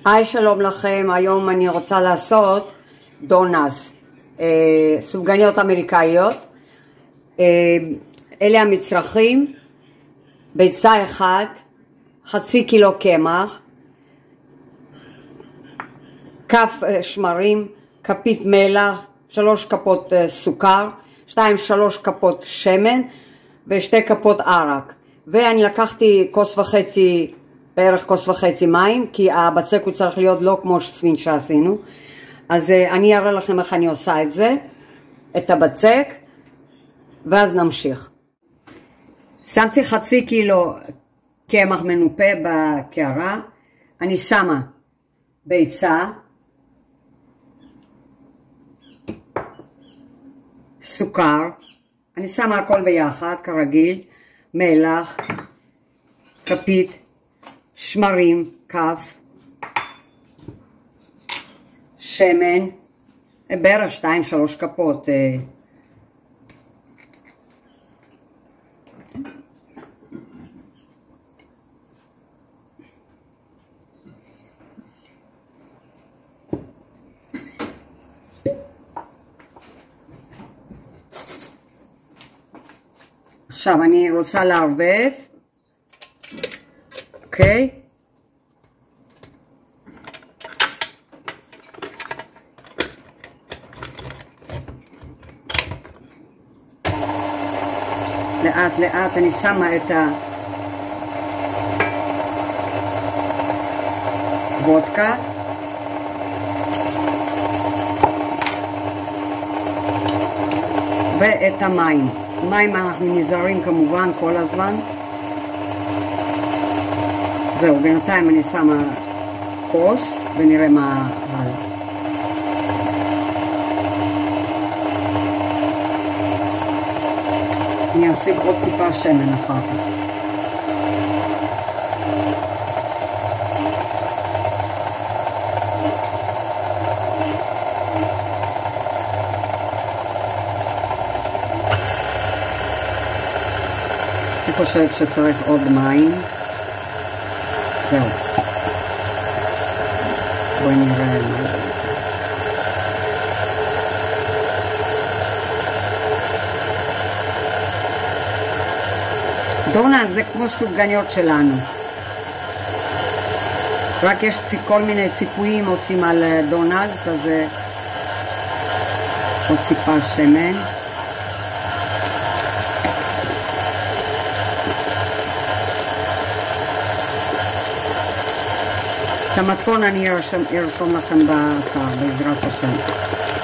היי, שלום לכם. היום אני רוצה לעשות דונלדס, סופגניות אמריקאיות. אלה המצרכים: ביצה אחת, חצי קילו קמח, כף שמרים, כפית מלח, 3 כפות סוכר, 2-3 כפות שמן ו2 כפות ערק. ואני לקחתי בערך כוס וחצי מים, כי הבצק הוא צריך להיות לא כמו ספין שעשינו. אז אני אראה לכם איך אני עושה את הבצק, ואז נמשיך. שמתי חצי קילו קמח מנופה בקערה, אני שמה ביצה, סוכר, אני שמה הכל ביחד כרגיל, מלח, כפית, שמרים, כף, שמן, בערך 2-3 כפות. עכשיו אני רוצה לערבב, אוקיי? לאט לאט אני שמה את הוודקה, ואת המים. מים אנחנו נזהרים כמובן כל הזמן. זהו, בינתיים אני שמה כוס ונראה מה הלאה. אני אוסיף עוד טיפה שמן אחר כך. אני חושבת שצריך עוד מים. זהו. בואי נראה מה. דונלדס זה כמו סופגניות שלנו, רק יש כל מיני ציפויים עושים על דונלדס. אז עוד טיפה שמן, את המתכון אני ארשום לכם באתר בעזרת השם.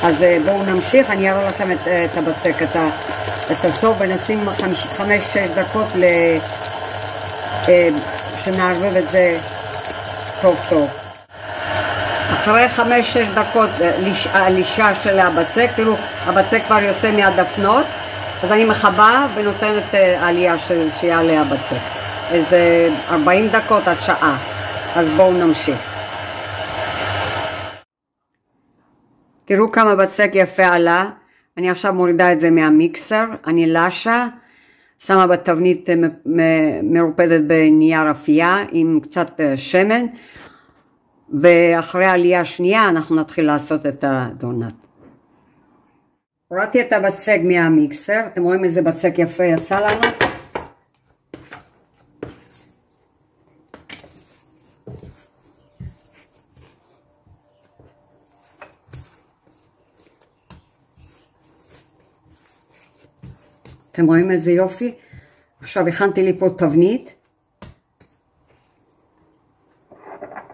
אז בואו נמשיך, אני אראה לכם את הבצק, את הסוף, ונשים 5-6 דקות שנערבב את זה טוב טוב. אחרי 5-6 דקות לישה של הבצק, תראו הבצק כבר יוצא מהדפנות, אז אני מחבה ונותנת עלייה שיעלה הבצק, איזה 40 דקות עד שעה. אז בואו נמשיך. תראו כמה בצק יפה עלה. אני עכשיו מורידה את זה מהמיקסר, אני לשה, שמה בתבנית מרופדת בנייר אפייה עם קצת שמן, ואחרי העלייה השנייה אנחנו נתחיל לעשות את הדונלד. הורדתי את הבצק מהמיקסר, אתם רואים איזה בצק יפה יצא לנו? אתם רואים איזה יופי? עכשיו הכנתי לי פה תבנית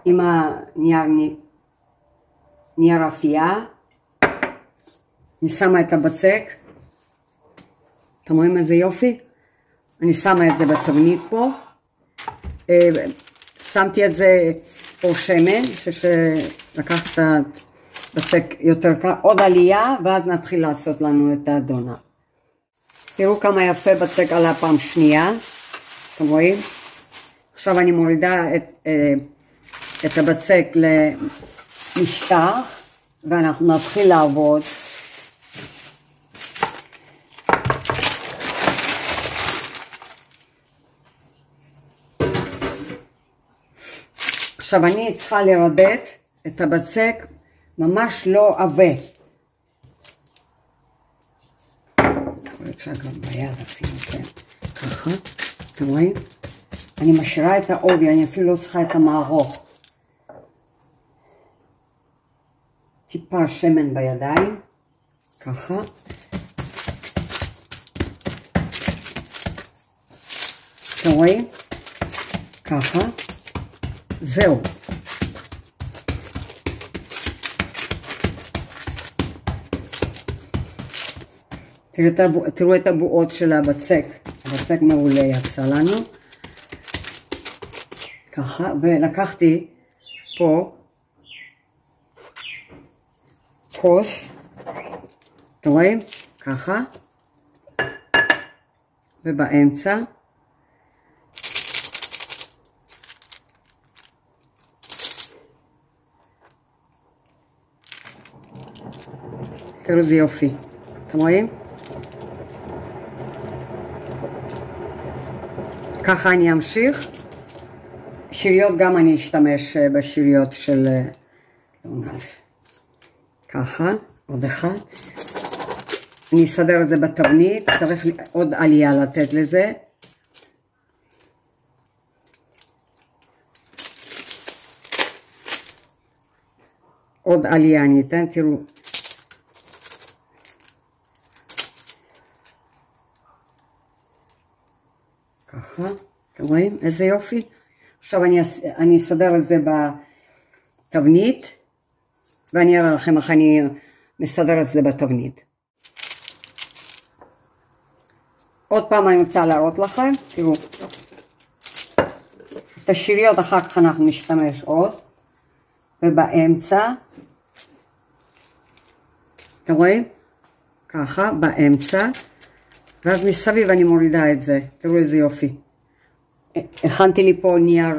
עם הנייר אפייה. אני שמה את הבצק, אתם רואים איזה יופי? אני שמה את זה בתבנית פה. שמתי את זה פה שמן, לקחת את הבצק יותר קר, עוד עלייה, ואז נתחיל לעשות לנו את הדונלד. תראו כמה יפה בצק עלה פעם שנייה, אתם רואים? עכשיו אני מורידה את הבצק למשטח, ואנחנו נתחיל לעבוד. עכשיו אני צריכה לרדת את הבצק ממש לא עבה. אפשר גם ביד אפילו, כן. ככה, אתם רואים? אני משאירה את העובי, אני אפילו לא צריכה את המערוך. טיפה שמן בידיים, ככה. אתם רואים? ככה. זהו. תראו את הבועות של הבצק. הבצק מעולה יצא לנו. ככה, ולקחתי פה כוס, אתם רואים? ככה, ובאמצע תראו איזה יופי, אתם רואים? ככה אני אמשיך. שיריות גם אני אשתמש בשיריות של דונלס. ככה, עוד אחד. אני אסדר את זה בתבנית, צריך עוד עלייה לתת לזה. עוד עלייה אני אתן, תראו. ככה, אתם רואים? איזה יופי. עכשיו אני אסדר את זה בתבנית, ואני אראה לכם איך אני מסדר את זה בתבנית. עוד פעם אני רוצה להראות לכם, תראו. את השיריות אחר כך אנחנו נשתמש עוד, ובאמצע, אתם רואים? ככה, באמצע, ואז מסביב אני מורידה את זה, תראו איזה יופי. הכנתי לי פה נייר,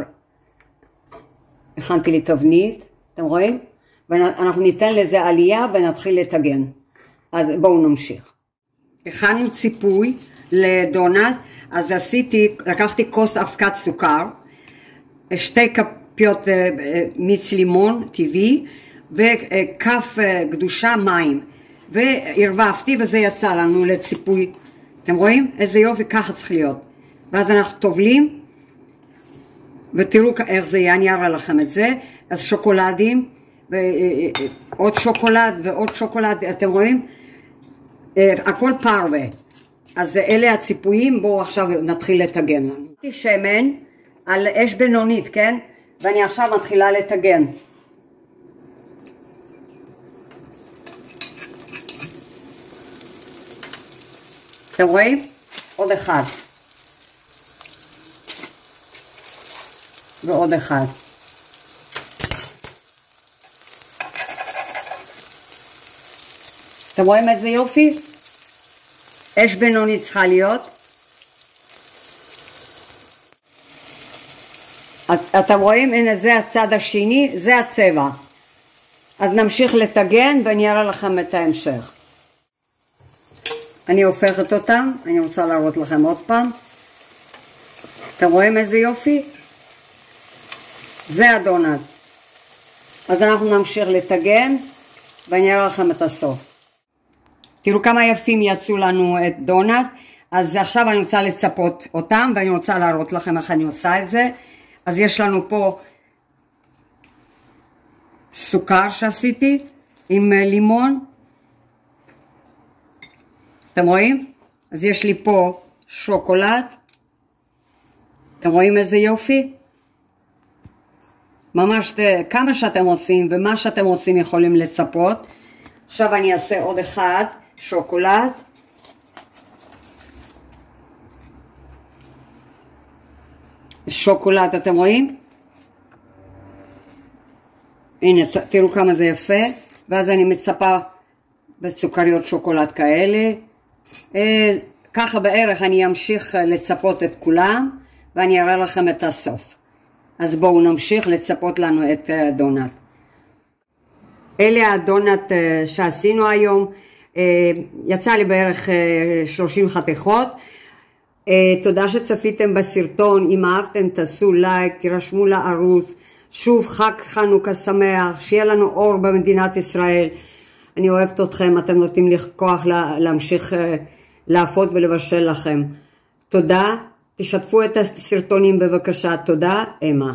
הכנתי לי תבנית, אתם רואים? ואנחנו ניתן לזה עלייה ונתחיל לטגן. אז בואו נמשיך. הכנו ציפוי לדונלד, אז לקחתי כוס אבקת סוכר, 2 כפיות מיץ לימון טבעי, וכף גדושה מים, והרבבתי וזה יצא לנו לציפוי. אתם רואים? איזה יופי, ככה צריך להיות. ואז אנחנו טובלים, ותראו איך זה יהיה, אני אראה לכם את זה. אז שוקולדים, ועוד שוקולד ועוד שוקולד, אתם רואים? הכל פרווה. אז אלה הציפויים, בואו עכשיו נתחיל לטגן לנו. שמן על אש בינונית, כן? ואני עכשיו מתחילה לטגן. אתם רואים? עוד אחד. ועוד אחד. אתם רואים איזה יופי? אש בינונית צריכה להיות. אתם רואים? הנה זה הצד השני, זה הצבע. אז נמשיך לטגן ואני אראה לכם את ההמשך. אני הופכת אותם, אני רוצה להראות לכם עוד פעם. אתם רואים איזה יופי? זה הדונלד. אז אנחנו נמשיך לטגן ואני אראה לכם את הסוף. תראו כמה יפים יצאו לנו את דונלד. אז עכשיו אני רוצה לצפות אותם ואני רוצה להראות לכם איך אני עושה את זה. אז יש לנו פה סוכר שעשיתי עם לימון. אתם רואים? אז יש לי פה שוקולד. אתם רואים איזה יופי? ממש כמה שאתם רוצים ומה שאתם רוצים יכולים לצפות. עכשיו אני אעשה עוד אחד, שוקולד. שוקולד, אתם רואים? הנה, תראו כמה זה יפה. ואז אני מצפה בסוכריות שוקולד כאלה. ככה בערך אני אמשיך לצפות את כולם, ואני אראה לכם את הסוף. אז בואו נמשיך לצפות לנו את דונלד. אלה הדונלד שעשינו היום. יצא לי בערך 30 חתיכות. תודה שצפיתם בסרטון. אם אהבתם תעשו לייק, תירשמו לערוץ, שוב חג חנוכה שמח, שיהיה לנו אור במדינת ישראל. אני אוהבת אתכם, אתם נותנים לי כוח להמשיך לעבוד ולבשל לכם. תודה, תשתפו את הסרטונים בבקשה, תודה, אמה.